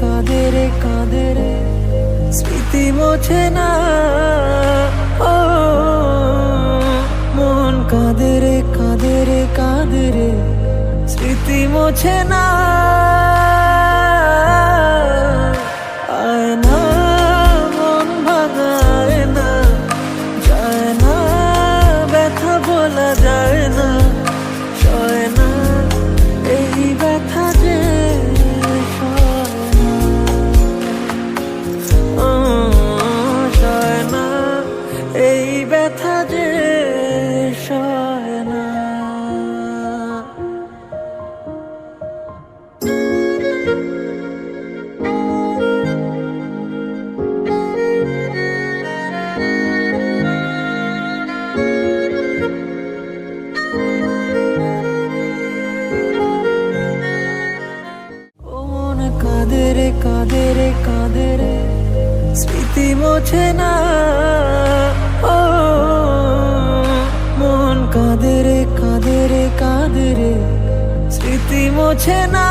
কাঁদে রে স্মৃতি মোছে না। ও মন কাঁদে রে স্মৃতি মোছে না। আয় না মন ভাঙায় না, যায় না ব্যথা বলা যায় না, সয় না এই ব্যথা যে সয় না এই ব্যথা যে সয় না। কাঁদে রে স্মৃতি মোছে না। ও মন কাঁদে রে স্মৃতি মোছে না।